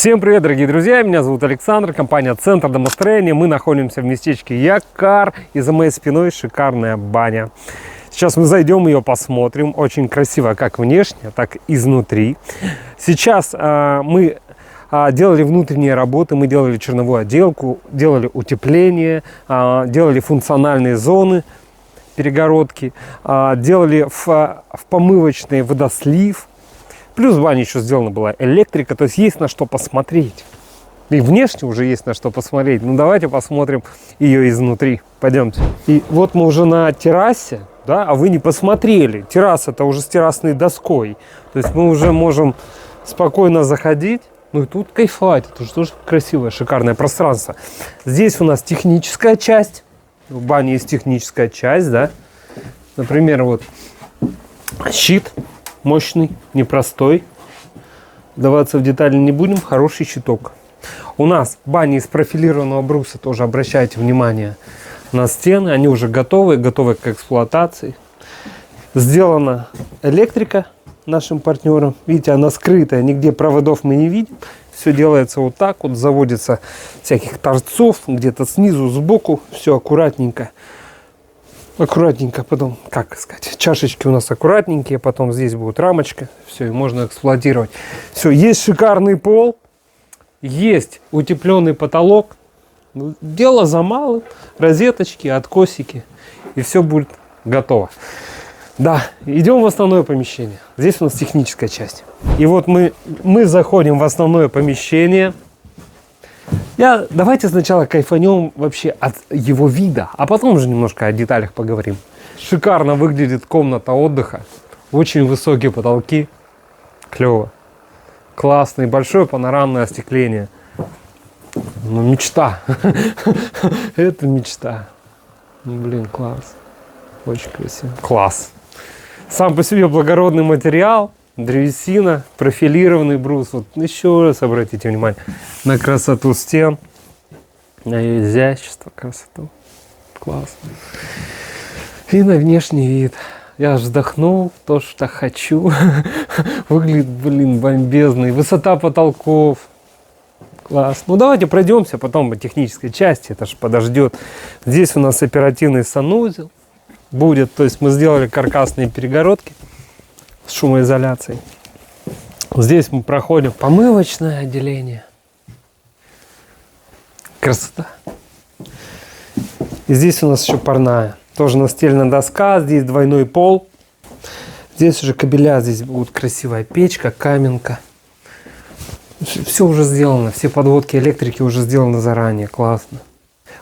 Всем привет, дорогие друзья! Меня зовут Александр, компания «Центр домостроения». Мы находимся в местечке Якар, и за моей спиной шикарная баня. Сейчас мы зайдем, ее посмотрим. Очень красиво как внешне, так и изнутри. Сейчас мы делали внутренние работы, мы делали черновую отделку, делали утепление, делали функциональные зоны, перегородки, делали в помывочный водослив. Плюс в бане еще сделана была электрика, то есть есть на что посмотреть. И внешне уже есть на что посмотреть. Ну давайте посмотрим ее изнутри. Пойдемте. И вот мы уже на террасе, да, а вы не посмотрели. Терраса-то уже с террасной доской. То есть мы уже можем спокойно заходить. Ну и тут кайфовать. Это же тоже красивое, шикарное пространство. Здесь у нас техническая часть. В бане есть техническая часть, да. Например, вот щит. Мощный, непростой. Вдаваться в детали не будем. Хороший щиток. У нас бани из профилированного бруса. Тоже обращайте внимание на стены. Они уже готовы к эксплуатации. Сделана электрика нашим партнерам. Видите, она скрытая. Нигде проводов мы не видим. Все делается вот так. Вот заводится всяких торцов. Где-то снизу, сбоку. Все аккуратненько. Аккуратненько потом, как сказать, чашечки у нас аккуратненькие, потом здесь будет рамочка, все, и можно эксплуатировать. Все, есть шикарный пол, есть утепленный потолок, дело за малым, розеточки, откосики, и все будет готово. Да, идем в основное помещение, здесь у нас техническая часть. И вот мы заходим в основное помещение. Давайте сначала кайфанем вообще от его вида, а потом уже немножко о деталях поговорим. Шикарно выглядит комната отдыха. Очень высокие потолки. Клево. Классный, большое панорамное остекление. Ну, мечта. Это мечта. Блин, класс. Очень красиво. Класс. Сам по себе благородный материал. Древесина, профилированный брус. Вот еще раз обратите внимание на красоту стен, на ее изящество, красоту. Класс. И на внешний вид. Я аж вздохнул, то, что хочу. Выглядит, блин, бомбезный. Высота потолков. Класс. Ну, давайте пройдемся потом по технической части. Это же подождет. Здесь у нас оперативный санузел будет. То есть мы сделали каркасные перегородки с шумоизоляцией. Здесь мы проходим помывочное отделение. Красота. И здесь у нас еще парная. Тоже настольная доска. Здесь двойной пол. Здесь уже кабеля. Здесь будет красивая печка, каменка. Все уже сделано. Все подводки электрики уже сделаны заранее. Классно.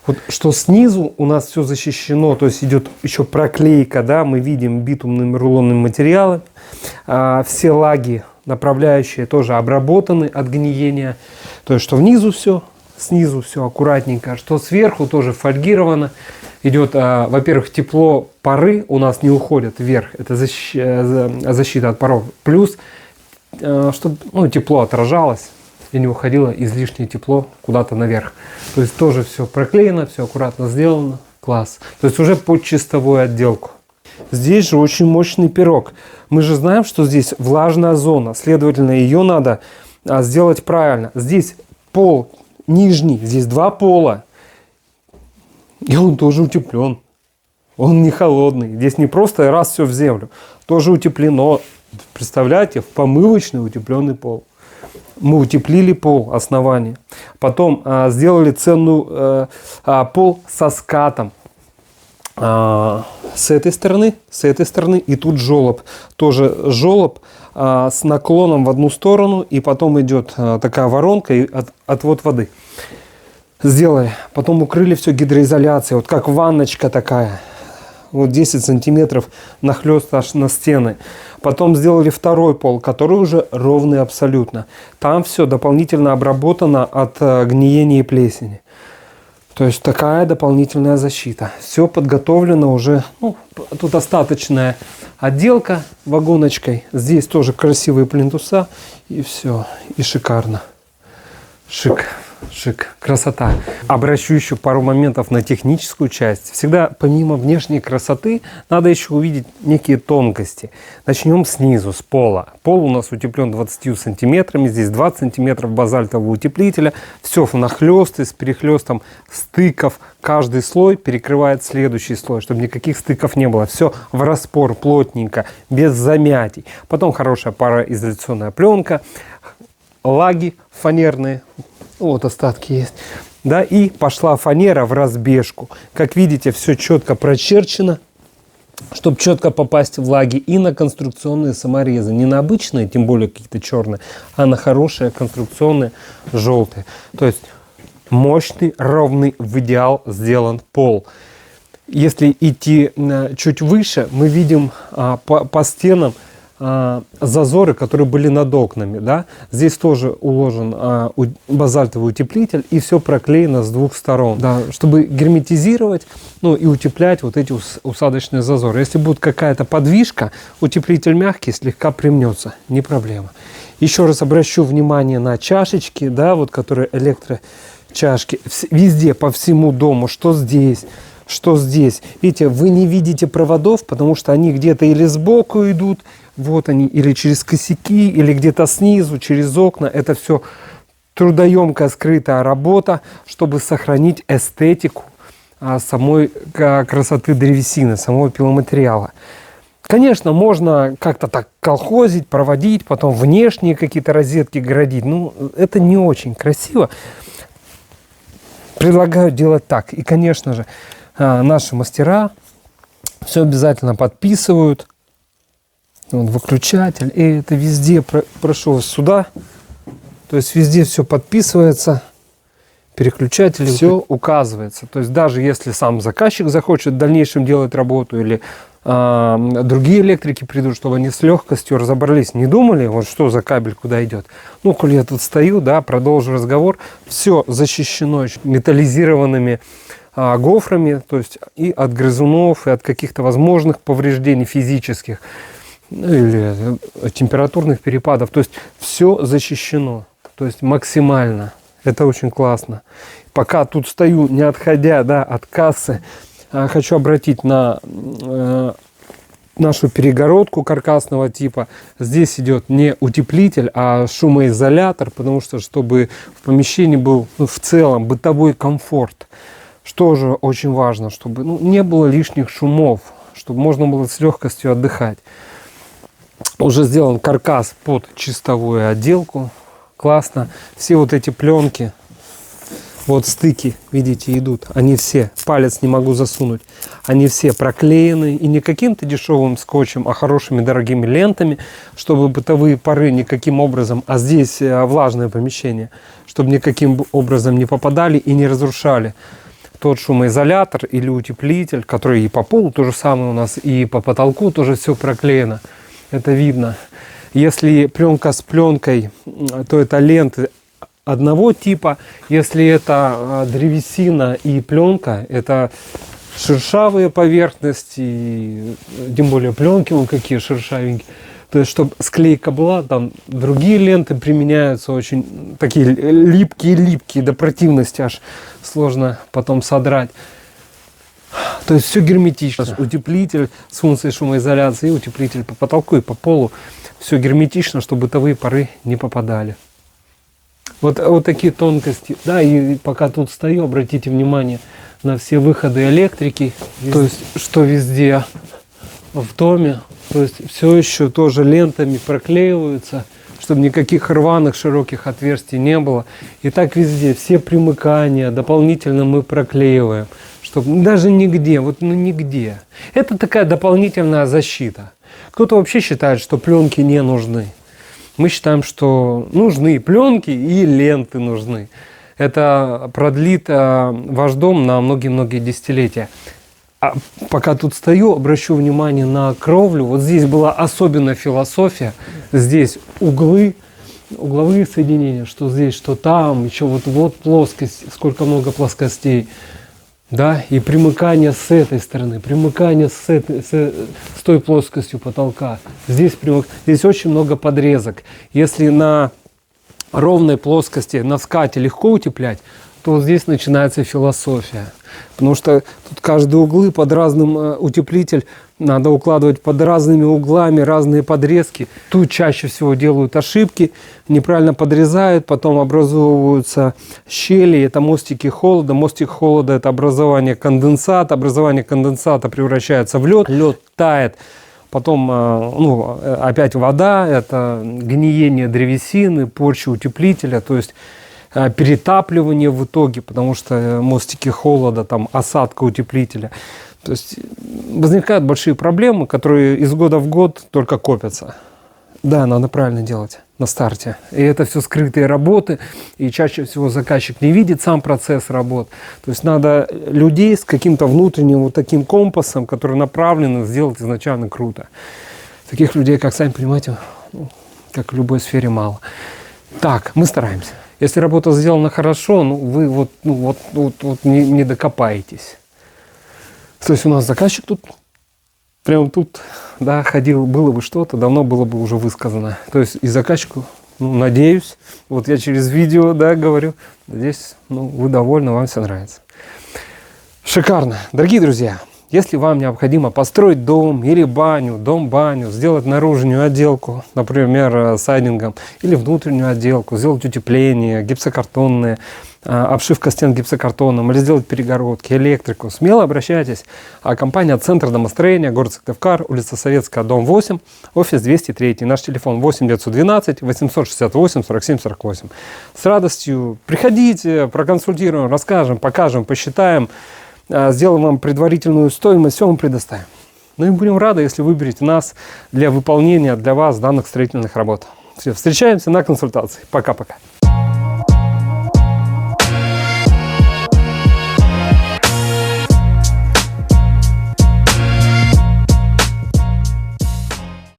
Вот что снизу у нас все защищено, то есть идет еще проклейка, да, мы видим битумным рулонным материалом. Все лаги направляющие тоже обработаны от гниения. То есть что снизу все аккуратненько, что сверху тоже фольгировано. Идет, во-первых, тепло, пары у нас не уходят вверх, это защита от паров. Плюс, чтобы тепло отражалось и не уходило излишнее тепло куда-то наверх. То есть тоже все проклеено, все аккуратно сделано. Класс. То есть уже под чистовую отделку. Здесь же очень мощный пирог. Мы же знаем, что здесь влажная зона. Следовательно, ее надо сделать правильно. Здесь пол нижний, здесь два пола. И он тоже утеплен. Он не холодный. Здесь не просто раз все в землю. Тоже утеплено. Представляете, в помывочный утепленный пол. Мы утеплили пол, основание. Потом сделали ценную пол со скатом. С этой стороны. И тут желоб. Тоже желоб с наклоном в одну сторону. И потом идет такая воронка и отвод воды. Сделали. Потом укрыли все гидроизоляцией. Вот как ванночка такая. Вот 10 сантиметров нахлёст аж на стены. Потом сделали второй пол, который уже ровный абсолютно. Там все дополнительно обработано от гниения и плесени. То есть такая дополнительная защита. Все подготовлено уже. Тут остаточная отделка вагоночкой. Здесь тоже красивые плинтуса. И все. И шикарно. Шик. шик, красота. Обращу еще пару моментов на техническую часть. Всегда помимо внешней красоты надо еще увидеть некие тонкости. Начнем снизу, с пола. Пол у нас утеплен 20 сантиметрами, здесь 20 сантиметров базальтового утеплителя. Все внахлесты, с перехлестом стыков. Каждый слой перекрывает следующий слой, чтобы никаких стыков не было. Все в распор, плотненько, без замятий. Потом хорошая пароизоляционная пленка. Лаги фанерные, вот остатки есть, да, и пошла фанера в разбежку. Как видите, все четко прочерчено, чтобы четко попасть в лаги и на конструкционные саморезы. Не на обычные, тем более какие-то черные, а на хорошие конструкционные желтые. То есть мощный, ровный, в идеал сделан пол. Если идти чуть выше, мы видим по стенам зазоры, которые были над окнами, да? Здесь тоже уложен базальтовый утеплитель, и все проклеено с двух сторон, да, чтобы герметизировать, ну, и утеплять вот эти усадочные зазоры. Если будет какая-то подвижка, утеплитель мягкий, слегка примнется, не проблема. Еще раз обращу внимание на чашечки, да, вот которые электрочашки, везде, по всему дому, что здесь. Видите, вы не видите проводов, потому что они где-то или сбоку идут, вот они, или через косяки, или где-то снизу, через окна. Это все трудоемкая скрытая работа, чтобы сохранить эстетику самой красоты древесины, самого пиломатериала. Конечно, можно как-то так колхозить, проводить, потом внешние какие-то розетки городить. Ну, это не очень красиво. Предлагаю делать так. И, конечно же, наши мастера все обязательно подписывают. Вот выключатель. И это везде прошу сюда. То есть везде все подписывается. Переключатели, все указывается. То есть даже если сам заказчик захочет в дальнейшем делать работу, или другие электрики придут, чтобы они с легкостью разобрались, не думали, вот что за кабель куда идет. Ну, коли я тут стою, да, продолжу разговор. Все защищено металлизированными гофрами, то есть и от грызунов, и от каких-то возможных повреждений физических, или температурных перепадов. То есть все защищено, то есть максимально. Это очень классно. Пока тут стою, не отходя, да, от кассы, хочу обратить на нашу перегородку каркасного типа. Здесь идет не утеплитель, а шумоизолятор, потому что чтобы в помещении был, ну, в целом бытовой комфорт. Что же очень важно, чтобы, ну, не было лишних шумов, чтобы можно было с легкостью отдыхать. Уже сделан каркас под чистовую отделку. Классно. Все вот эти пленки, вот стыки, видите, идут. Они все, палец не могу засунуть. Они все проклеены. И не каким-то дешевым скотчем, а хорошими дорогими лентами, чтобы бытовые пары никаким образом, а здесь влажное помещение, чтобы никаким образом не попадали и не разрушали тот шумоизолятор или утеплитель, который и по полу то же самое у нас, и по потолку тоже все проклеено. Это видно. Если пленка с пленкой, то это ленты одного типа. Если это древесина и пленка, это шершавые поверхности, тем более пленки, вон какие шершавенькие. То есть, чтобы склейка была, там другие ленты применяются, очень такие липкие до противности, аж сложно потом содрать. То есть все герметично. Утеплитель с функцией шумоизоляции, утеплитель по потолку и по полу. Все герметично, чтобы бытовые пары не попадали. Вот такие тонкости. Да, и пока тут стою, обратите внимание на все выходы электрики. То есть, что везде в доме. То есть все еще тоже лентами проклеиваются, чтобы никаких рваных широких отверстий не было. И так везде, все примыкания дополнительно мы проклеиваем. Чтобы даже нигде, вот ну нигде. Это такая дополнительная защита. Кто-то вообще считает, что пленки не нужны. Мы считаем, что нужны пленки и ленты нужны. Это продлит ваш дом на многие-многие десятилетия. А пока тут стою, обращу внимание на кровлю. Вот здесь была особенная философия. Здесь угловые соединения, что здесь, что там, еще вот плоскость, сколько много плоскостей. Да, и примыкание с этой стороны, примыкание с той плоскостью потолка. Здесь очень много подрезок. Если на ровной плоскости на скате легко утеплять, то вот здесь начинается философия. Потому что тут каждые углы под разным утеплитель надо укладывать под разными углами, разные подрезки. Тут чаще всего делают ошибки, неправильно подрезают, потом образовываются щели. Это мостики холода. Мостик холода – это образование конденсата. Образование конденсата превращается в лед. Лед тает. Потом, опять вода – это гниение древесины, порча утеплителя. То есть перетапливание в итоге, потому что мостики холода, там осадка утеплителя. То есть возникают большие проблемы, которые из года в год только копятся. Да, надо правильно делать на старте. И это все скрытые работы, и чаще всего заказчик не видит сам процесс работ. То есть надо людей с каким-то внутренним вот таким компасом, который направлен сделать изначально круто. Таких людей, как сами понимаете, как в любой сфере, мало. Так, мы стараемся. Если работа сделана хорошо, вы не докопаетесь. То есть у нас заказчик тут, прямо тут, да, ходил, было бы что-то, давно было бы уже высказано. То есть и заказчику, надеюсь, вот я через видео, да, говорю, надеюсь, вы довольны, вам все нравится. Шикарно. Дорогие друзья, если вам необходимо построить дом или баню, дом-баню, сделать наружную отделку, например, сайдингом, или внутреннюю отделку, сделать утепление, гипсокартонные, обшивка стен гипсокартоном, или сделать перегородки, электрику, смело обращайтесь. А компания «Центр домостроения», город Сыктывкар, улица Советская, дом 8, офис 203. Наш телефон 8 912 868 47 48. С радостью приходите, проконсультируем, расскажем, покажем, посчитаем. Сделаем вам предварительную стоимость, все вам предоставим. И будем рады, если выберете нас для выполнения для вас данных строительных работ. Все, встречаемся на консультации. Пока-пока.